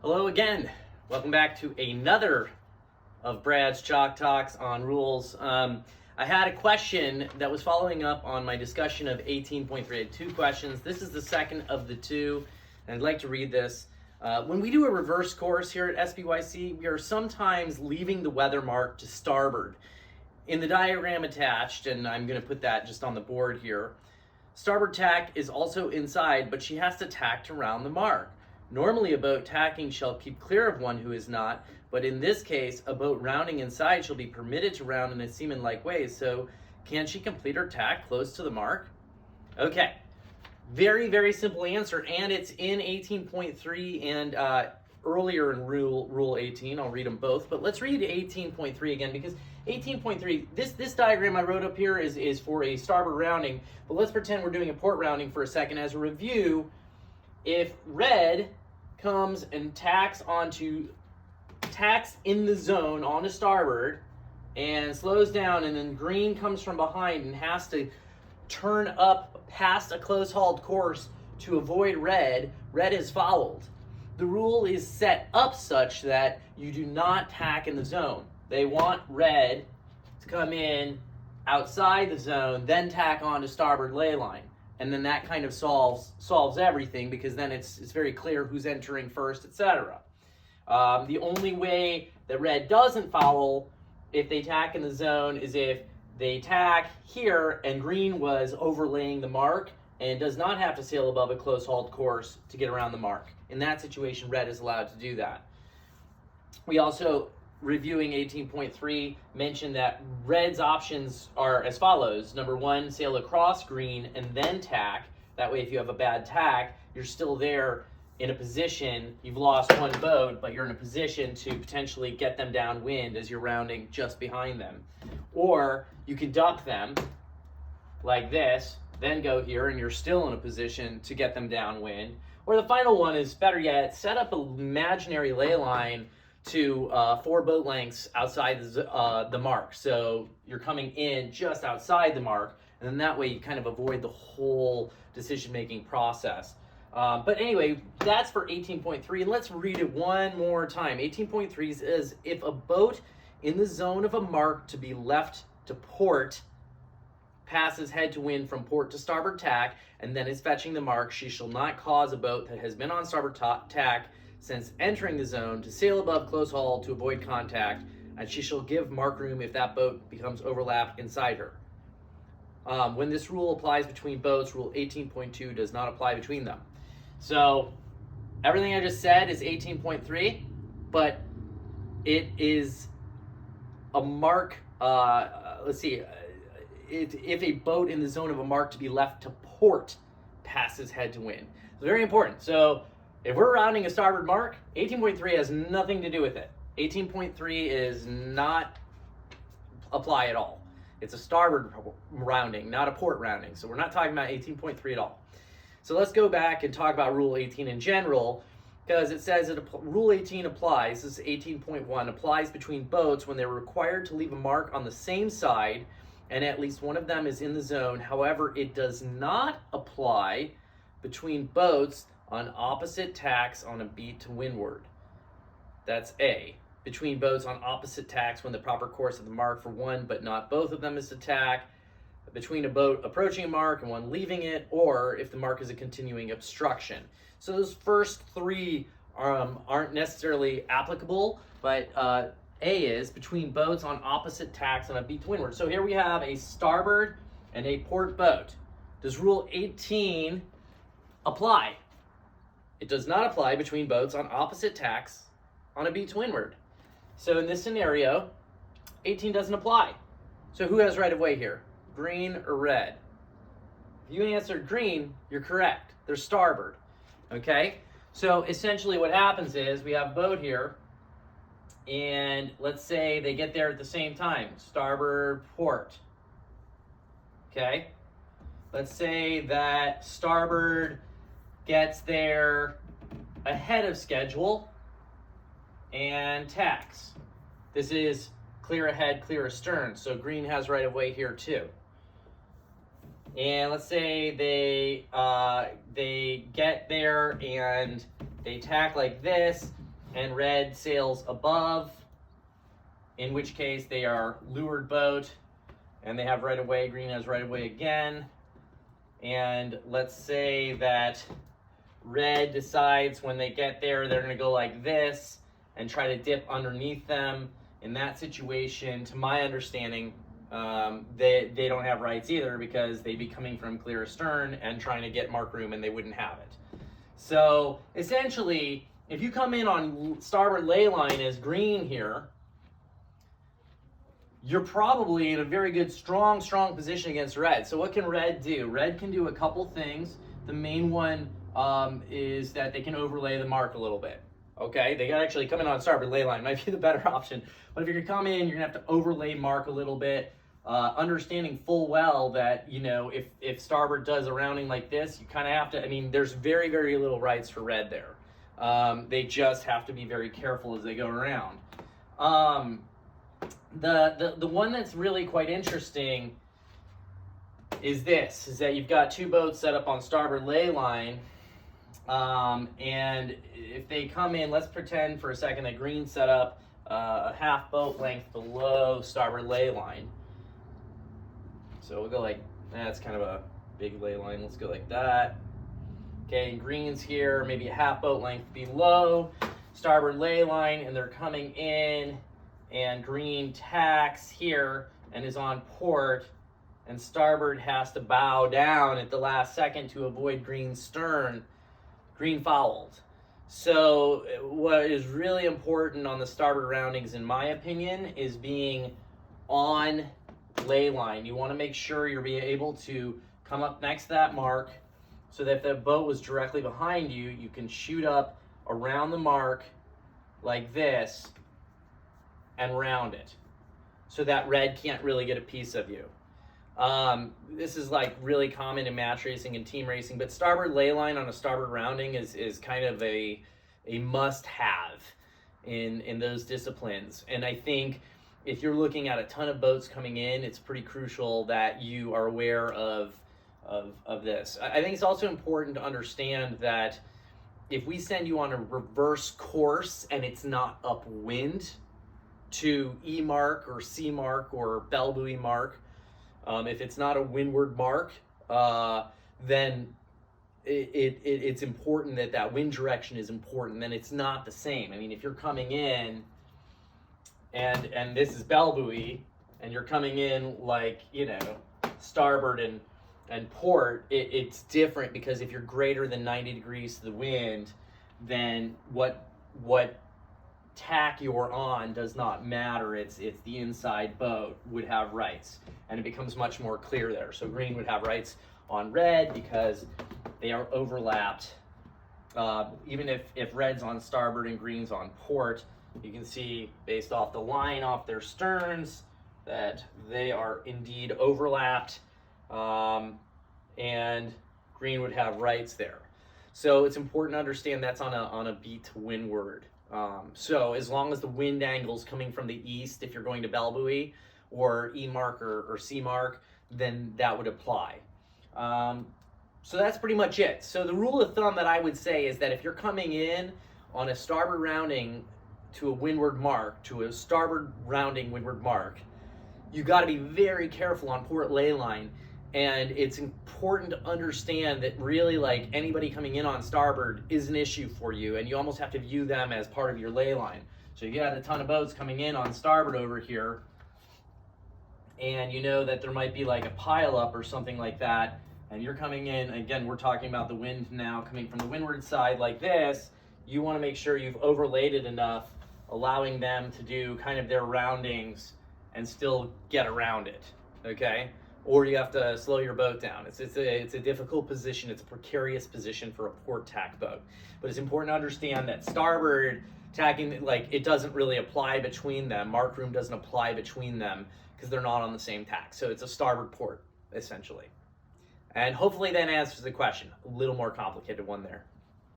Hello again. Welcome back to another of Brad's Chalk Talks on rules. I had a question that was following up on my discussion of 18.3. I had two questions. This is the second of the two, and I'd like to read this. When we do a reverse course here at SBYC, we are sometimes leaving the weather mark to starboard. In the diagram attached, and I'm going to put that just on the board here, starboard tack is also inside, but she has to tack to round the mark. Normally a boat tacking shall keep clear of one who is not, but in this case, a boat rounding inside shall be permitted to round in a seaman-like way, so can she complete her tack close to the mark? Okay, very, very simple answer, and it's in 18.3 and earlier in Rule 18. I'll read them both, but let's read 18.3 again, because 18.3, this diagram I wrote up here is for a starboard rounding, but let's pretend we're doing a port rounding for a second. As a review, if red comes and tacks in the zone onto starboard and slows down, and then green comes from behind and has to turn up past a close hauled course to avoid red is fouled. The rule is set up such that you do not tack in the zone. They want red to come in outside the zone, then tack onto starboard ley line. And then that kind of solves everything, because then it's very clear who's entering first, etc. The only way that red doesn't foul if they tack in the zone is if they tack here and green was overlaying the mark and does not have to sail above a close hauled course to get around the mark. In that situation, red is allowed to do that. We also, reviewing 18.3, mentioned that red's options are as follows. Number one, sail across green and then tack. That way, if you have a bad tack, you're still there in a position. You've lost one boat, but you're in a position to potentially get them downwind as you're rounding just behind them. Or you can duck them like this, then go here, and you're still in a position to get them downwind. Or the final one is, better yet, set up an imaginary ley line to 4 boat lengths outside the mark. So you're coming in just outside the mark, and then that way you kind of avoid the whole decision-making process. But anyway, that's for 18.3, and let's read it one more time. 18.3 says, if a boat in the zone of a mark to be left to port passes head to wind from port to starboard tack, and then is fetching the mark, she shall not cause a boat that has been on starboard tack since entering the zone to sail above close haul to avoid contact, and she shall give mark room if that boat becomes overlapped inside her. When this rule applies between boats, Rule 18.2 does not apply between them. So everything I just said is 18.3, but it is a mark, let's see, if a boat in the zone of a mark to be left to port passes head to wind. It's very important. So if we're rounding a starboard mark, 18.3 has nothing to do with it. 18.3 is not apply at all. It's a starboard rounding, not a port rounding. So we're not talking about 18.3 at all. So let's go back and talk about Rule 18 in general, because it says that Rule 18 applies, this is 18.1, applies between boats when they're required to leave a mark on the same side and at least one of them is in the zone. However, it does not apply between boats on opposite tacks on a beat to windward. That's A. Between boats on opposite tacks when the proper course of the mark for one but not both of them is to tack. Between a boat approaching a mark and one leaving it, or if the mark is a continuing obstruction. So those first three aren't necessarily applicable, but A is between boats on opposite tacks on a beat to windward. So here we have a starboard and a port boat. Does Rule 18 apply? It does not apply between boats on opposite tacks on a beat to windward. So in this scenario, 18 doesn't apply. So who has right of way here? Green or red? If you answered green, you're correct. They're starboard. Okay? So essentially what happens is we have a boat here, and let's say they get there at the same time, starboard port. Okay? Let's say that starboard gets there ahead of schedule and tacks. This is clear ahead, clear astern, so green has right of way here too. And let's say they get there and they tack like this, and red sails above, in which case they are leeward boat, and they have right of way, green has right of way again. And let's say that red decides when they get there, they're gonna go like this and try to dip underneath them. In that situation, to my understanding, they don't have rights either, because they'd be coming from clear astern and trying to get mark room, and they wouldn't have it. So essentially, if you come in on starboard ley line as green here, you're probably in a very good, strong position against red. So what can red do? Red can do a couple things. The main one is that they can overlay the mark a little bit. Okay, they can actually come in on starboard ley line, might be the better option. But if you're gonna come in, you're gonna have to overlay mark a little bit, understanding full well that, you know, if starboard does a rounding like this, you kind of have to, I mean, there's very, very little rights for red there. They just have to be very careful as they go around. The one that's really quite interesting is this, is that you've got two boats set up on starboard ley line, and if they come in, let's pretend for a second that green set up a half boat length below starboard ley line. So we'll go like, that's kind of a big ley line, let's go like that. Okay, and green's here, maybe a half boat length below starboard ley line, and they're coming in, and green tacks here and is on port, and starboard has to bow down at the last second to avoid green's stern. Green fouled. So what is really important on the starboard roundings, in my opinion, is being on ley line. You want to make sure you're being able to come up next to that mark, so that if the boat was directly behind you, you can shoot up around the mark like this and round it, so that red can't really get a piece of you. This is like really common in match racing and team racing, but starboard ley line on a starboard rounding is kind of a must-have in those disciplines. And I think if you're looking at a ton of boats coming in, it's pretty crucial that you are aware of this. I think it's also important to understand that if we send you on a reverse course and it's not upwind to E mark or C mark or bell buoy mark, if it's not a windward mark, then it's important that wind direction is important. Then it's not the same. I mean, if you're coming in and this is bell buoy, and you're coming in like, you know, starboard and port, it's different, because if you're greater than 90 degrees to the wind, then what tack you're on does not matter. It's the inside boat would have rights, and it becomes much more clear there. So green would have rights on red because they are overlapped. Even if red's on starboard and green's on port, you can see based off the line off their sterns that they are indeed overlapped, and green would have rights there. So it's important to understand that's on a beat to windward. So as long as the wind angle's coming from the east, if you're going to bell buoy or E mark or C mark, then that would apply. So that's pretty much it. So the rule of thumb that I would say is that if you're coming in on a starboard rounding to a windward mark, to a starboard rounding windward mark, you got to be very careful on port ley line. And it's important to understand that really, like, anybody coming in on starboard is an issue for you, and you almost have to view them as part of your ley line. So you got a ton of boats coming in on starboard over here, and you know that there might be like a pile up or something like that, and you're coming in, again, we're talking about the wind now coming from the windward side like this. You want to make sure you've overlaid it enough, allowing them to do kind of their roundings and still get around it, okay? Or you have to slow your boat down. It's a difficult position. It's a precarious position for a port tack boat. But it's important to understand that starboard tacking, like, it doesn't really apply between them. Mark room doesn't apply between them because they're not on the same tack. So it's a starboard port, essentially. And hopefully that answers the question. A little more complicated one there.